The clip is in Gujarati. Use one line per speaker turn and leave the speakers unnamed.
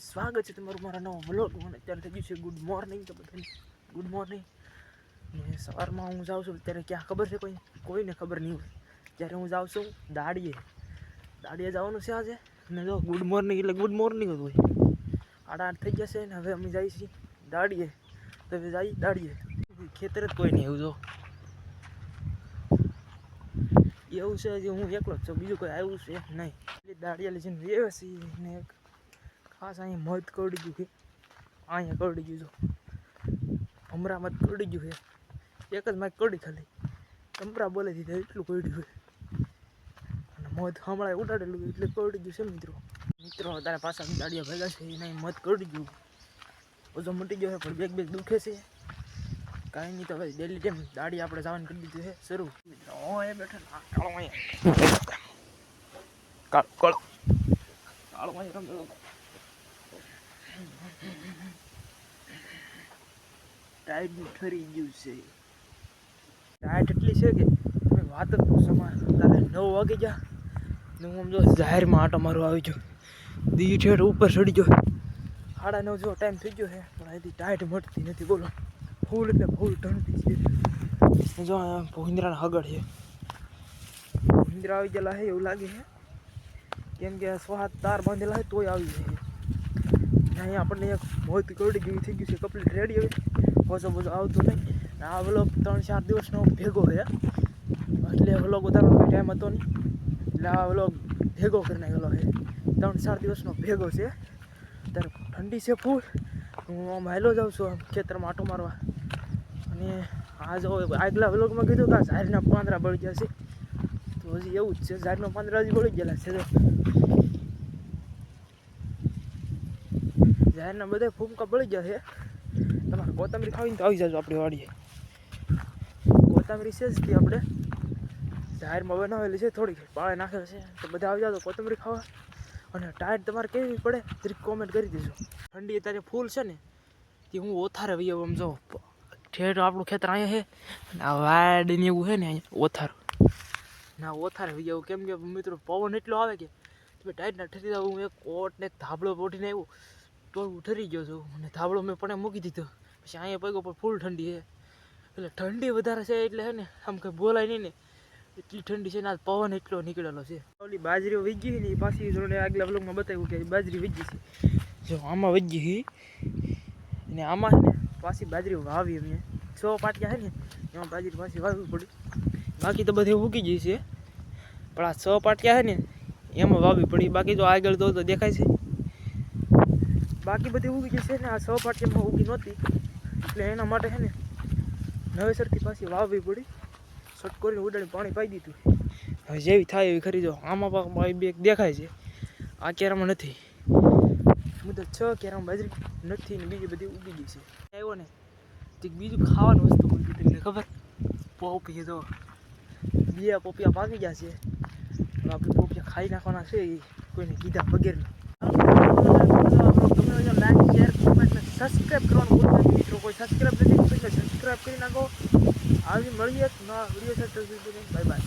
સ્વાગત છે તમારું મારા નવા વ્લોગમાં. અત્યારે થઈ ગયું છે ગુડ મોર્નિંગ. તો બધાને ગુડ મોર્નિંગ. ને સવારમાં હું જાઉં છું અત્યારે ક્યાં ખબર છે કોઈને ખબર નહીં હોય. જ્યારે હું જાઉં છું દાડિયા જવાનું છે આજે. ને જો ગુડ મોર્નિંગ એટલે ગુડ મોર્નિંગ જ હોય. 8:30 થઈ જશે ને હવે અમે જઈએ છીએ દાડિયે. તો હવે જઈએ દાડિયે. ખેતર જ કોઈ નહીં એવું જો એવું છે જે હું એકલો જ છું, બીજું કોઈ આવ્યું છે નહીં. દાડિયા લઈને વ્યવસ્થિત ને ખાસ અહીંયા મધ કરડી ગયું છે. અહીંયા કરડી ગયું છું હમણાં મધ કરડી ગયું છે. એક જ માઇક કરડી ખાલી તમરા બોલે દીધા એટલું કરડ્યું છે. અને મધ હમણાં ઉડાડેલું એટલે કરડી ગયું છે. મિત્રો તારે પાછા દાડિયા ભેગા છે એને મધ કરડી ગયું. ઓછો મટી ગયો છે પણ બેગ દુખે છે. કાંઈ નહીં તો હવે ડેલી ટાઈમ દાડી આપણે જવાનું કરી દીધું છે શરૂ. મિત્રો એ બેઠા કાળો અહીંયા કાળો અહીંયા રમેલો ટાઈટ ઠરી ગયું છે. ટાઈટ એટલી છે કે તમે વાત જ સમા તારે 9 વાગે ગયા ને હું સમજો જાહેરમાં આટો મારવા આવી ગયો. દી ઠેઠ ઉપર ચડી ગયો. 9:30 જેવો ટાઈમ થઈ ગયો છે પણ અહીંથી ટાઈટ મળતી નથી. બોલો ફૂલ એટલે ફૂલ ઠંડી છે. જો ભૂંદરાના હગડ છે. ભૂંદરા આવી ગયેલા છે એવું લાગે છે કેમ કે 6-7 તાર બાંધેલા છે તોય આવી જાય. અહીંયા આપણને એક મોત કરડી ગયું થઈ ગયું છે કમ્પ્લીટ રેડી. હવે ઓછો આવતું નહીં. આ વ્લોગ 3-4 દિવસનો ભેગો છે એટલે વ્લોગ ઉતારવાનો કોઈ ટાઈમ હતો નહીં એટલે આ વ્લોગ ભેગો કરી નાખેલો છે. 3-4 દિવસનો ભેગો છે. અત્યારે ઠંડી છે ફૂલ. હું આમ હાલો જાઉં છું ખેતરમાં આટો મારવા. અને આ જો આગલા વ્લોગમાં કીધું કે આ ઝાડના પાંદડા બળી ગયા છે તો હજી એવું જ છે. ઝાડના પાંદડા હજી બળી ગયેલા છે. ઝાડના બધા ફૂમકા બળી ગયા છે. તમારે કોથમરી ખાવીને તો આવી જાજો આપણી વાડીએ. કોથમરી છે જ તે આપણે ઝાડમાં બનાવેલી છે થોડીક પાળે નાખેલ છે તો બધા આવી જાજો કોથમરી ખાવા. અને ટાયર તમારે કેવી પડે જરીક કોમેન્ટ કરી દેજો. ઠંડી અત્યારે ફૂલ છે ને તે હું ઓથારે વહી આવું. આમ જો ઠેઠ આપણું ખેતર અહીંયા છે અને આ વાડ ને એવું છે ને અહીંયા ઓથાર ના ઓથારે વહી આવું. કેમ કે મિત્રો પવન એટલો આવે કે તમે ટાયરના ઠરી જાવ. હું એક કોટ ને ધાબળો પોટીને આવ્યો તો હું ઠરી ગયો છું. અને ધાબળો મેં પણ મૂકી દીધો પછી અહીંયા પગ્યો પણ ફૂલ ઠંડી છે. એટલે ઠંડી વધારે છે એટલે છે ને આમ કંઈ બોલાય નહીં ને એટલી ઠંડી છે ને. આ પવન એટલો નીકળેલો છે. ઓલી બાજરીઓ વીજી ને પાછી જોડે આગલા વ્લોગમાં બતાવ્યું કે બાજરી વીજી છે. જો આમાં વીજી છે ને આમાં છે ને પાછી બાજરી વાવી. અમે 100 પાટિયા છે ને એમાં બાજરી પાછી વાવવી પડી. બાકી તો બધી ઉગી ગઈ છે પણ આ 100 પાટિયા છે ને એમાં વાવવી પડી. બાકી તો આગળ તો દેખાય છે બાકી બધી ઉગી ગઈ છે ને આ 100 પાટિયામાં ઉગી નહોતી એટલે એના માટે છે ને નવેસરથી પાછી વાવવી પડી. શોટ કરીને ઉડાડીને પાણી પાઈ દીધું. હવે જેવી થાય એવી ખરી. જો આમાં બે દેખાય છે આ કેરામાં નથી. મુદત 6 કેરામાં બાજરી નથી ને બીજી બધી ઉગી ગઈ છે. આવ્યો ને બીજું ખાવાનું વસ્તુ બોલતી તમને ખબર પોપિયા. જો બે પોપિયા પાકી ગયા છે હવે આપણે પોપિયા ખાઈ નાખવાના છે એ કોઈને કીધા વગેરેના. તમે લાઈક શેર કોમેન્ટ ને સબસ્ક્રાઈબ કરવાનું ભૂલતા નહીં મિત્રો. કોઈ સબસ્ક્રાઈબ નથી તો સબસ્ક્રાઈબ કરી નાખો. આવી મળીએ નવા વિડીયો સાથે. Bye bye.